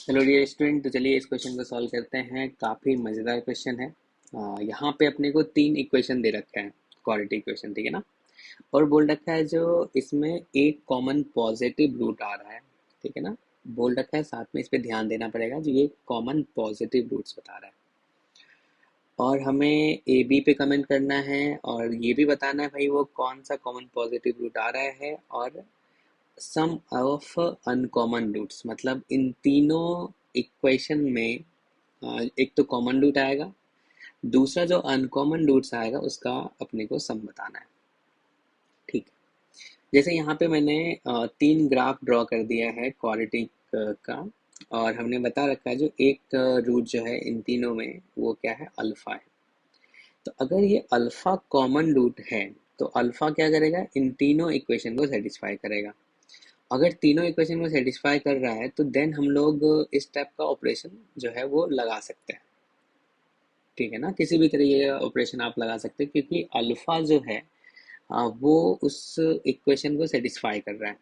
Hello dear student. तो चलिए इस क्वेश्चन को सॉल्व करते हैं। काफ़ी मज़ेदार क्वेश्चन है। यहाँ पे अपने को तीन इक्वेशन दे रखा है, क्वाड्रेटिक इक्वेशन, ठीक है ना। और बोल रखा है जो इसमें एक कॉमन पॉजिटिव रूट आ रहा है, ठीक है ना। बोल रखा है, साथ में इस पे ध्यान देना पड़ेगा जो ये कॉमन पॉजिटिव रूट्स बता रहा है। और हमें ए बी पे कमेंट करना है और ये भी बताना है भाई वो कौन सा कॉमन पॉजिटिव रूट आ रहा है। और सम ऑफ अनकॉमन रूट्स, मतलब इन तीनों इक्वेशन में एक तो कॉमन रूट आएगा, दूसरा जो अनकॉमन रूट्स आएगा उसका अपने को सम बताना है। ठीक है। जैसे यहाँ पे मैंने तीन ग्राफ ड्रॉ कर दिया है क्वाड्रेटिक का। और हमने बता रखा है जो एक रूट जो है इन तीनों में वो क्या है, अल्फा है। तो अगर ये अल्फा कॉमन रूट है तो अल्फा क्या करेगा, इन तीनों इक्वेशन को सेटिस्फाई करेगा। अगर तीनों इक्वेशन को सेटिस्फाई कर रहा है तो देन हम लोग इस टाइप का ऑपरेशन जो है वो लगा सकते हैं। ठीक है ना, किसी भी तरह ये ऑपरेशन आप लगा सकते हैं क्योंकि अल्फा जो है वो उस इक्वेशन को सेटिस्फाई कर रहा है।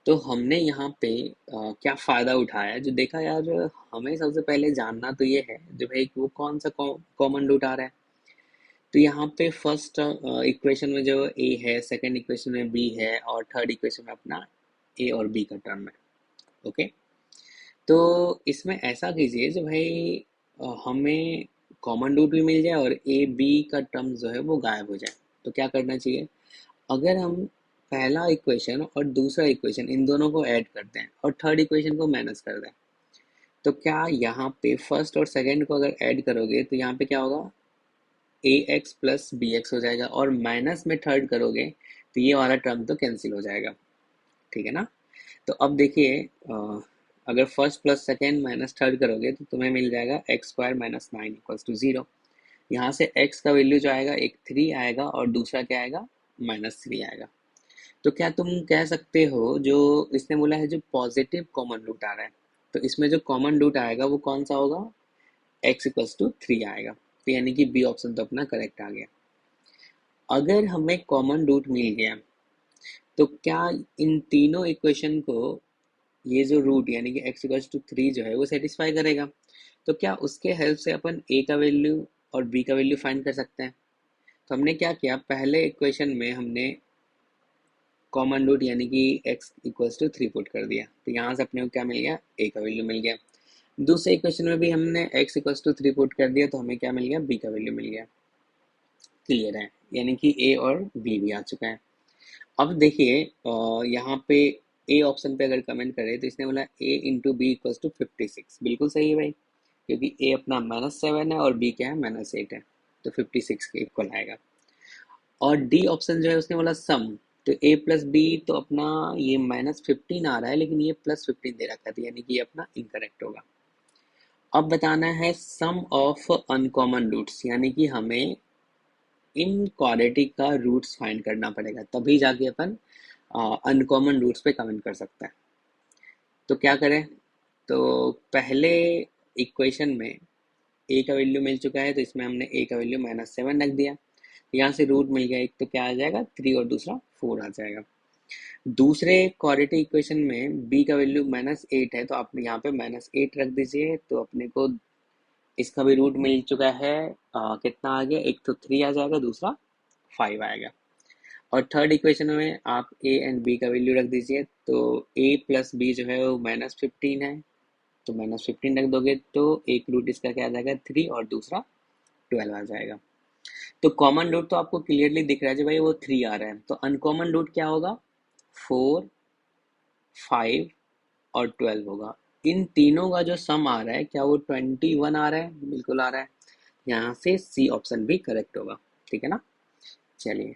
तो हमने यहाँ पे क्या फ़ायदा उठाया है, जो देखा यार, हमें सबसे पहले जानना तो ये है जो भाई वो कौन सा कॉमन रूट आ रहा है। तो यहाँ पे फर्स्ट इक्वेशन में जो ए है, सेकंड इक्वेशन में बी है और थर्ड इक्वेशन में अपना ए और बी का टर्म है। ओके। तो इसमें ऐसा कीजिए जो भाई हमें कॉमन रूट भी मिल जाए और ए बी का टर्म जो है वो गायब हो जाए। तो क्या करना चाहिए, अगर हम पहला इक्वेशन और दूसरा इक्वेशन इन दोनों को ऐड करते हैं और थर्ड इक्वेशन को माइनस कर दें, तो क्या यहाँ पे फर्स्ट और सेकंड को अगर ऐड करोगे तो यहाँ पे क्या होगा, ए एक्स प्लस बी एक्स हो जाएगा। और माइनस में थर्ड करोगे तो ये वाला टर्म तो कैंसिल हो जाएगा। ठीक है ना। तो अब देखिए, अगर first plus second minus third करोगे तो तुम्हें मिल जाएगा x square minus nine equals to zero. यहाँ से एक्स का वैल्यू जो आएगा एक थ्री आएगा और दूसरा क्या आएगा, माइनस थ्री आएगा। तो क्या तुम कह सकते हो जो इसने बोला है जो पॉजिटिव कॉमन रूट आ रहा है, तो इसमें जो कॉमन रूट आएगा वो कौन सा होगा, एक्स इक्वल्स टू थ्री आएगा। तो यानी कि बी ऑप्शन तो अपना करेक्ट आ गया। अगर हमें कॉमन रूट मिल गया तो क्या इन तीनों इक्वेशन को ये जो रूट यानी कि एक्स इक्वल्स टू थ्री जो है वो सेटिस्फाई करेगा। तो क्या उसके हेल्प से अपन ए का वैल्यू और बी का वैल्यू फाइंड कर सकते हैं। तो हमने क्या किया, पहले इक्वेशन में हमने कॉमन रूट यानी कि x equals to three put कर दिया, तो यहाँ से अपने को क्या मिल गया, ए का वैल्यू मिल गया। दूसरे इक्वेशन में भी हमने x equals to three put कर दिया तो हमें क्या मिल गया, बी का वैल्यू मिल गया। क्लियर है, यानी कि ए और बी भी आ चुका है। अब देखिए यहाँ पे ए ऑप्शन पे अगर कमेंट करें तो इसने बोला ए इंटू बी इक्वल्स टू 56। बिल्कुल सही है भाई, क्योंकि ए अपना माइनस सेवन है और बी क्या है, माइनस एट है। तो 56 के इक्वल आएगा। और डी ऑप्शन जो है उसने बोला सम, तो ए प्लस बी तो अपना ये माइनस फिफ्टीन आ रहा है लेकिन ये प्लस फिफ्टीन दे रखा था, यानी कि ये अपना इनकरेक्ट होगा। अब बताना है सम ऑफ अनकॉमन रूट्स, यानी कि हमें इन क्वाड्रेटिक का रूट्स फाइंड करना पड़ेगा, तभी जाके अपन अनकॉमन रूट्स पे कमेंट कर सकते हैं। तो क्या करें, तो पहले इक्वेशन में ए का वैल्यू मिल चुका है तो इसमें हमने ए का वैल्यू माइनस सेवन रख दिया। यहाँ से रूट मिल गया एक, तो क्या आ जाएगा, थ्री और दूसरा फोर आ जाएगा। दूसरे क्वाड्रेटिक इक्वेशन में बी का वैल्यू माइनस एट है तो आप यहाँ पे माइनस एट रख दीजिए, तो अपने को इसका भी रूट मिल चुका है। कितना आ गया, एक तो थ्री आ जाएगा, दूसरा फाइव आएगा। और थर्ड इक्वेशन में आप ए एंड बी का वैल्यू रख दीजिए, तो ए प्लस बी जो है वो माइनस फिफ्टीन है, तो माइनस फिफ्टीन रख दोगे तो एक रूट इसका क्या आ जाएगा, थ्री और दूसरा ट्वेल्व आ जाएगा। तो कॉमन रूट तो आपको क्लियरली दिख रहा है जी भाई, वो थ्री आ रहा है। तो अनकॉमन रूट क्या होगा, फोर, फाइव और ट्वेल्व होगा। इन तीनों का जो सम आ रहा है क्या वो 21 आ रहा है, बिल्कुल आ रहा है। यहाँ से सी ऑप्शन भी करेक्ट होगा। ठीक है ना। चलिए।